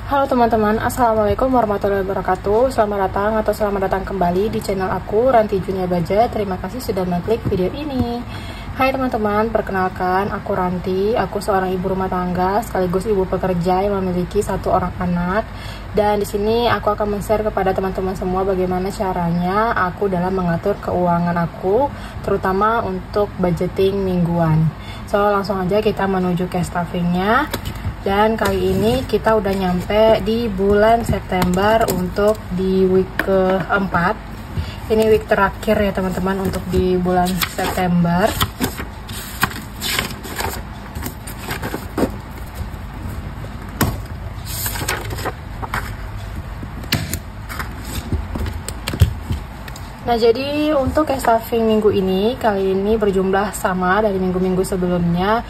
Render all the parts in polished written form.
Halo teman-teman, Assalamualaikum warahmatullahi wabarakatuh. Selamat datang atau selamat datang kembali di channel aku, Ranti Junia Baja. Terima kasih sudah mengklik video ini. Hai teman-teman, perkenalkan aku Ranti. Aku seorang ibu rumah tangga sekaligus ibu pekerja yang memiliki 1 orang anak. Dan di sini aku akan men-share kepada teman-teman semua bagaimana caranya aku dalam mengatur keuangan aku, terutama untuk budgeting mingguan. So langsung aja kita menuju cash stuffingnya. Dan kali ini kita udah nyampe di bulan September untuk di week keempat. Ini week terakhir ya teman-teman untuk di bulan September. Nah, jadi untuk cash stuffing minggu ini kali ini berjumlah sama dari minggu-minggu sebelumnya,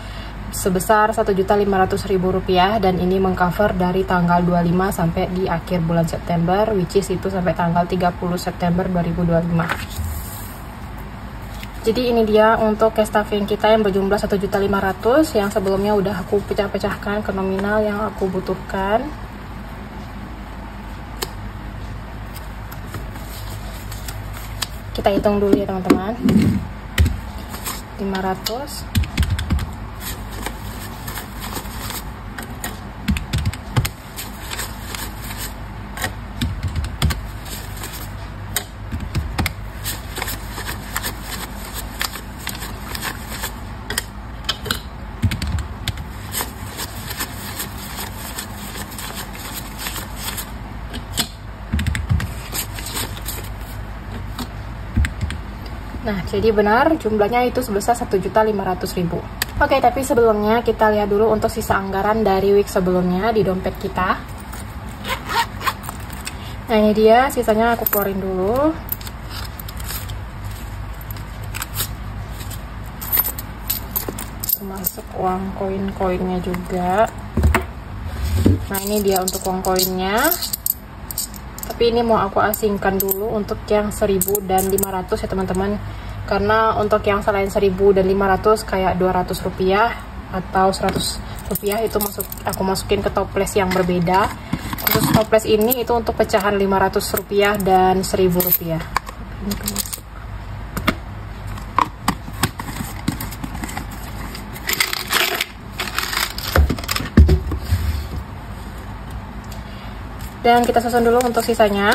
sebesar Rp1.500.000, dan ini mengcover dari tanggal 25 sampai di akhir bulan September, which is itu sampai tanggal 30 September 2025. Jadi ini dia untuk cash stuffing kita yang berjumlah Rp1.500.000 yang sebelumnya udah aku pecah-pecahkan ke nominal yang aku butuhkan. Kita hitung dulu ya teman-teman. 500. Nah, jadi benar jumlahnya itu sebesar Rp1.500.000. Oke, tapi sebelumnya kita lihat dulu untuk sisa anggaran dari week sebelumnya di dompet kita. Nah, ini dia sisanya, aku keluarin dulu. Termasuk uang koin-koinnya juga. Nah, ini dia untuk uang koinnya. Tapi ini mau aku asingkan dulu untuk yang 1.000 dan 500 ya teman-teman, karena untuk yang selain 1.000 dan 500 kayak Rp200 atau Rp100 itu aku masukin ke toples yang berbeda. Khusus toples ini itu untuk pecahan Rp500 dan Rp1.000. Ini kemasuk. Dan kita susun dulu untuk sisanya.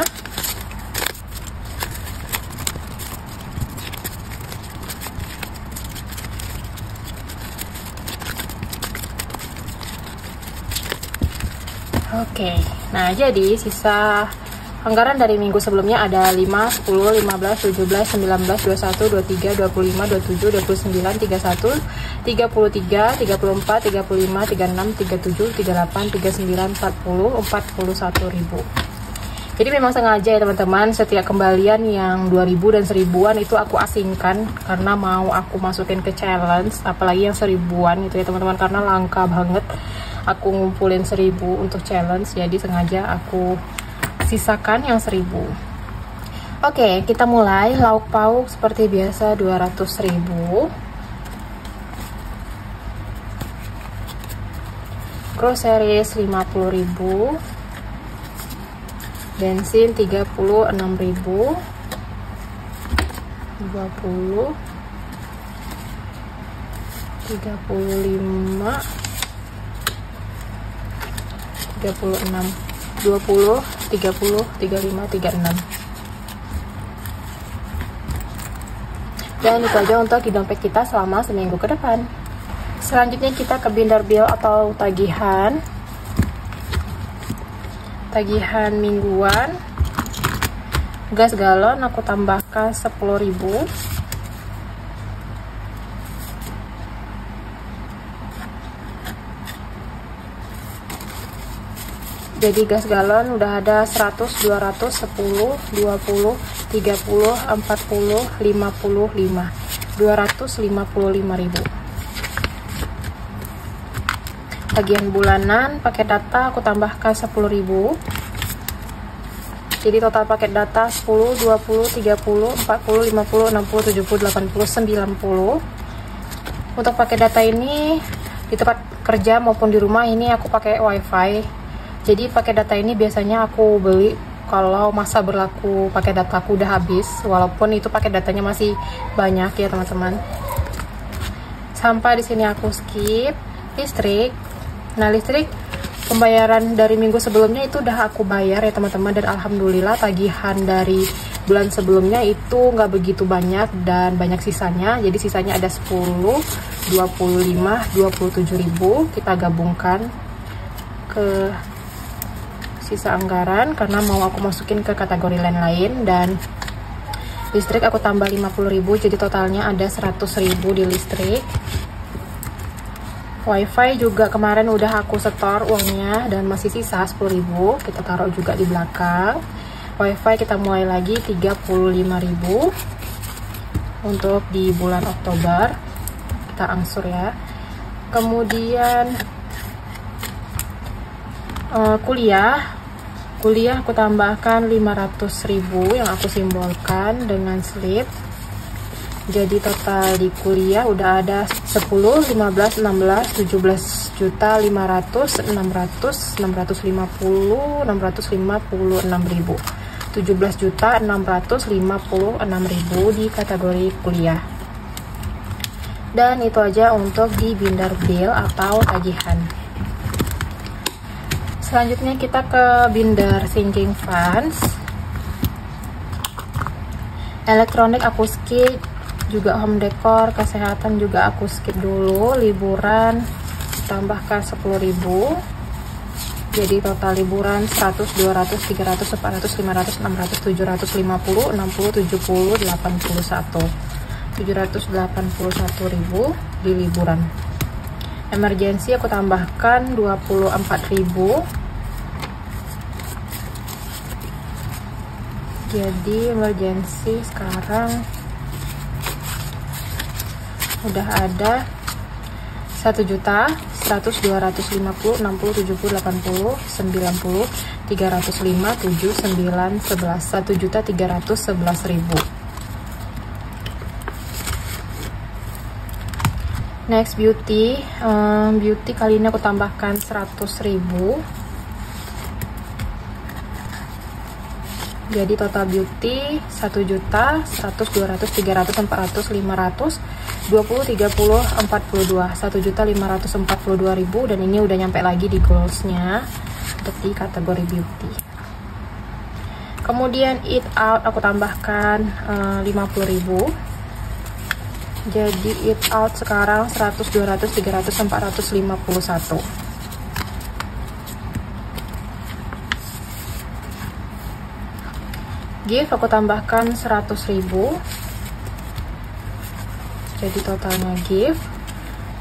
Oke, nah jadi sisa anggaran dari minggu sebelumnya ada 5, 10, 15, 17, 19, 21, 23, 25, 27, 29, 31, 33, 34, 35, 36, 37, 38, 39, 40, 41.000. Jadi memang sengaja ya teman-teman, setiap kembalian yang 2.000 dan 1.000-an itu aku asingkan karena mau aku masukin ke challenge, apalagi yang 1.000-an itu ya teman-teman, karena langka banget aku ngumpulin 1.000 untuk challenge, jadi sengaja aku sisakan yang 1.000. Oke, kita mulai. Lauk pauk seperti biasa 200.000. Groceries 50.000. Bensin 36.000. 20, 35, 36, 20, 30, 35, 36. Dan itu aja untuk di dompet kita selama seminggu ke depan. Selanjutnya kita ke binder bill atau tagihan. Tagihan mingguan. Gas galon aku tambahkan 10.000. Jadi gas galon udah ada 100, 200, 10, 20, 30, 40, 55. 255.000. Tagihan bulanan paket data aku tambahkan 10.000. Jadi total paket data 10, 20, 30, 40, 50, 60, 70, 80, 90. Untuk paket data ini di tempat kerja maupun di rumah ini aku pakai wifi, Jadi pakai data ini biasanya aku beli kalau masa berlaku pakai data aku udah habis, walaupun itu pakai datanya masih banyak ya teman-teman. Sampai di sini aku skip listrik. Nah, listrik pembayaran dari minggu sebelumnya itu udah aku bayar ya teman-teman, dan alhamdulillah tagihan dari bulan sebelumnya itu nggak begitu banyak dan banyak sisanya. Jadi sisanya ada 10, 25, 27 ribu. Kita gabungkan ke sisa anggaran karena mau aku masukin ke kategori lain-lain. Dan listrik aku tambah 50.000, jadi totalnya ada 100.000 di listrik. Wifi juga kemarin udah aku setor uangnya dan masih sisa 10.000, kita taruh juga di belakang. Wifi kita mulai lagi 35.000 untuk di bulan Oktober, kita angsur ya. Kemudian kuliah aku tambahkan 500.000 yang aku simbolkan dengan slip. Jadi total di kuliah udah ada 10, 15, 16, 17 juta 500, 600, 650, 656 ribu, 17 juta 656 ribu di kategori kuliah. Dan itu aja untuk di binder bill atau tagihan. Selanjutnya kita ke binder sinking funds. Elektronik aku skip, juga home decor, kesehatan juga aku skip dulu. Liburan tambahkan 10.000, jadi total liburan 100, 200, 300, 400, 500, 600, 750, 60, 70, 81, 781.000 di liburan. Emergency aku tambahkan 24.000, jadi emergency sekarang udah ada 1 juta 100, 250, 60, 70, 80, 90, 305, 7, 9, 11, 1 juta 311.000. Next beauty, beauty kali ini aku tambahkan 100.000. Jadi total beauty 1 juta 100, 200, 300, 400, 500, 20, 30, 42, 1 juta 542.000. Dan ini udah nyampe lagi di goalsnya untuk di kategori beauty. Kemudian eat out aku tambahkan 50.000. Jadi eat out sekarang 100, 200, 300, 451. Gift aku tambahkan 100.000. Jadi totalnya gift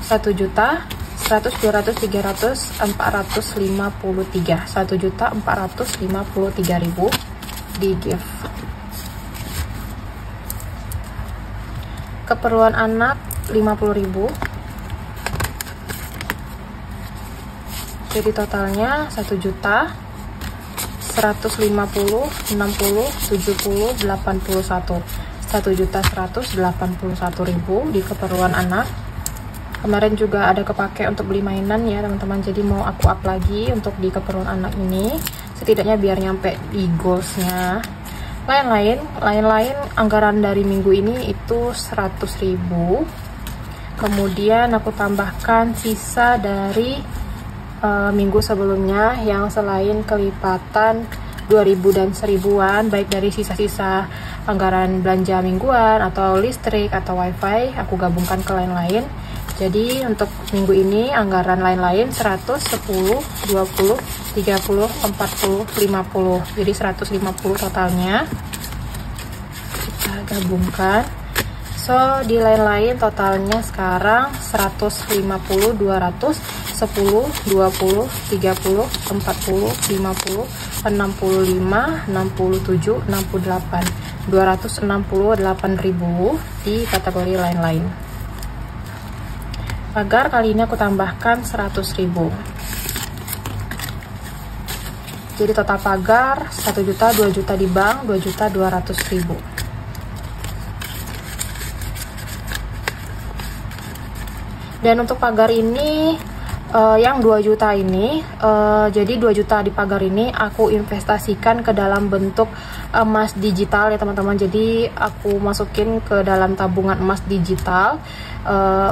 1 juta 100, 200, 300, 453, 1 juta 453.000 di gift. Keperluan anak 50.000. Jadi totalnya 1 juta 150, 60, 70, 81, 1 juta 181.000 di keperluan anak. Kemarin juga ada kepake untuk beli mainan ya teman-teman, jadi mau aku up lagi untuk di keperluan anak ini, setidaknya biar nyampe di goalsnya. Lain-lain anggaran dari minggu ini itu 100.000. Kemudian aku tambahkan sisa dari minggu sebelumnya yang selain kelipatan 2000 dan 1000-an, baik dari sisa-sisa anggaran belanja mingguan atau listrik atau wifi, aku gabungkan ke lain-lain. Jadi untuk minggu ini anggaran lain-lain 100, 10, 20, 30, 40, 50, jadi 150 totalnya kita gabungkan. So di lain-lain totalnya sekarang 150, 200, 10, 20, 30, 40, 50, 65, 67, 68, 268.000 di kategori lain-lain. Pagar kali ini aku tambahkan 100.000. Jadi total pagar 1 juta, 2 juta di bank, 2 juta 200.000. Dan untuk pagar ini yang 2 juta ini, jadi 2 juta di pagar ini aku investasikan ke dalam bentuk emas digital ya teman-teman. Jadi aku masukin ke dalam tabungan emas digital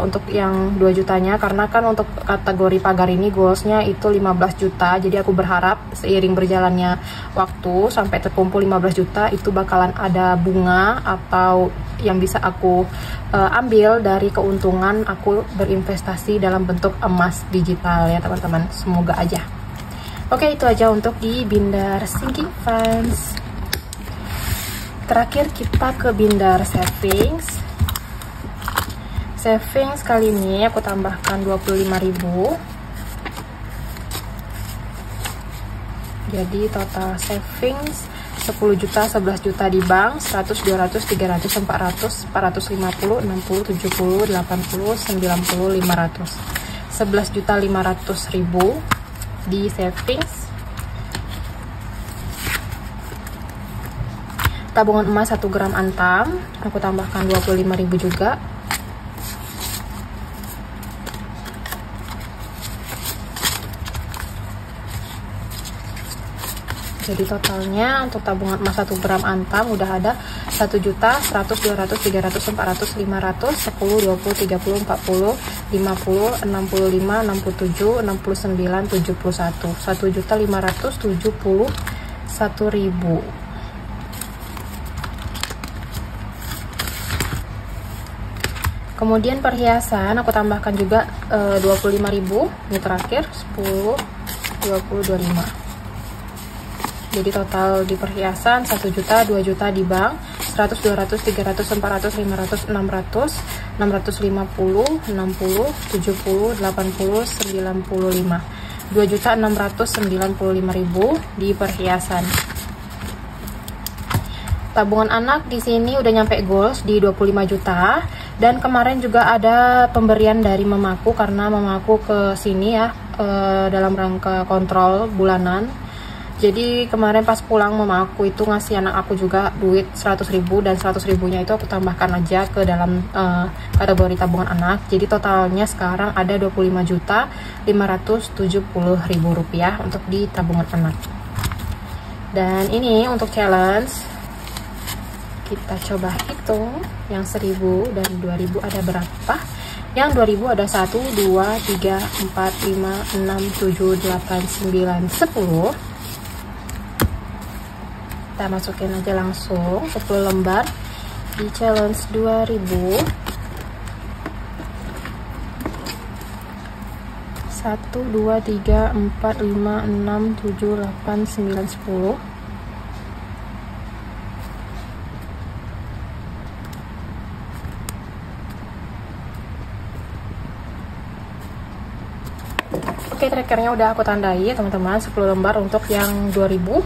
untuk yang 2 jutanya, karena kan untuk kategori pagar ini goalsnya itu 15 juta. Jadi aku berharap seiring berjalannya waktu sampai terkumpul 15 juta itu bakalan ada bunga atau yang bisa aku ambil dari keuntungan aku berinvestasi dalam bentuk emas digital ya teman-teman. Semoga aja. Oke, itu aja untuk di Binder Sinking Funds. Terakhir kita ke Binder Savings. Savings kali ini aku tambahkan 25.000. Jadi total savings 10 juta, 11 juta di bank, 100, 200, 300, 400, 450, 60, 70, 80, 90, 500. 11 juta 500 ribu di savings. Tabungan emas 1 gram antam, aku tambahkan 25.000 juga. Jadi totalnya untuk tabungan emas 1 gram antam udah ada 1 juta, 100, 200, 300, 400, 500, 10, 20, 30, 40, 50, 65, 67, 69, 71. 1 juta 571 ribu. Kemudian perhiasan aku tambahkan juga 25.000. Ini terakhir 10, 20, 25. Jadi total di perhiasan 1 juta, 2 juta di bank, 100, 200, 300, 400, 500, 600, 650, 60, 70, 80, 95. 2 juta 695 ribu di perhiasan. Tabungan anak di sini udah nyampe goals di 25 juta. Dan kemarin juga ada pemberian dari mamaku karena mamaku ke sini ya dalam rangka kontrol bulanan. Jadi kemarin pas pulang mama aku itu ngasih anak aku juga duit 100.000, dan 100.000 nya itu aku tambahkan aja ke dalam kategori tabungan anak. Jadi totalnya sekarang ada 25.570.000 rupiah untuk di tabungan anak. Dan ini untuk challenge, kita coba hitung yang 1.000 dan 2.000 ada berapa. Yang 2.000 ada 1, 2, 3, 4, 5, 6, 7, 8, 9, 10. Kita masukin aja langsung 10 lembar di challenge 2000. 1, 2, 3, 4, 5, 6, 7, 8, 9, 10. Oke, trackernya udah aku tandai ya teman-teman, 10 lembar untuk yang 2000.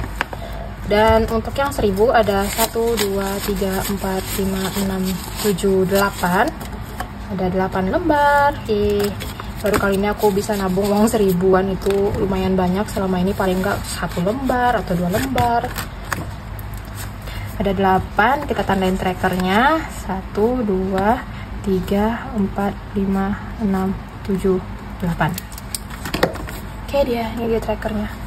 Dan untuk yang 1000 ada 1, 2, 3, 4, 5, 6, 7, 8. Ada 8 lembar. Baru kali ini aku bisa nabung uang 1000-an, itu lumayan banyak. Selama ini paling enggak 1 lembar atau 2 lembar. Ada 8, kita tandain trackernya. 1, 2, 3, 4, 5, 6, 7, 8. Oke, ini dia trackernya.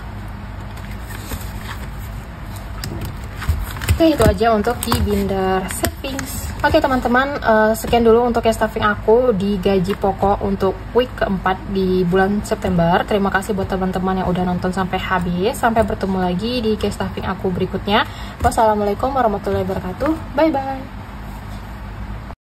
Oke, itu aja untuk di Binder Savings. Oke teman-teman, sekian dulu untuk cash stuffing aku di gaji pokok untuk week keempat di bulan September. Terima kasih buat teman-teman yang udah nonton sampai habis. Sampai bertemu lagi di cash stuffing aku berikutnya. Wassalamualaikum warahmatullahi wabarakatuh. Bye bye.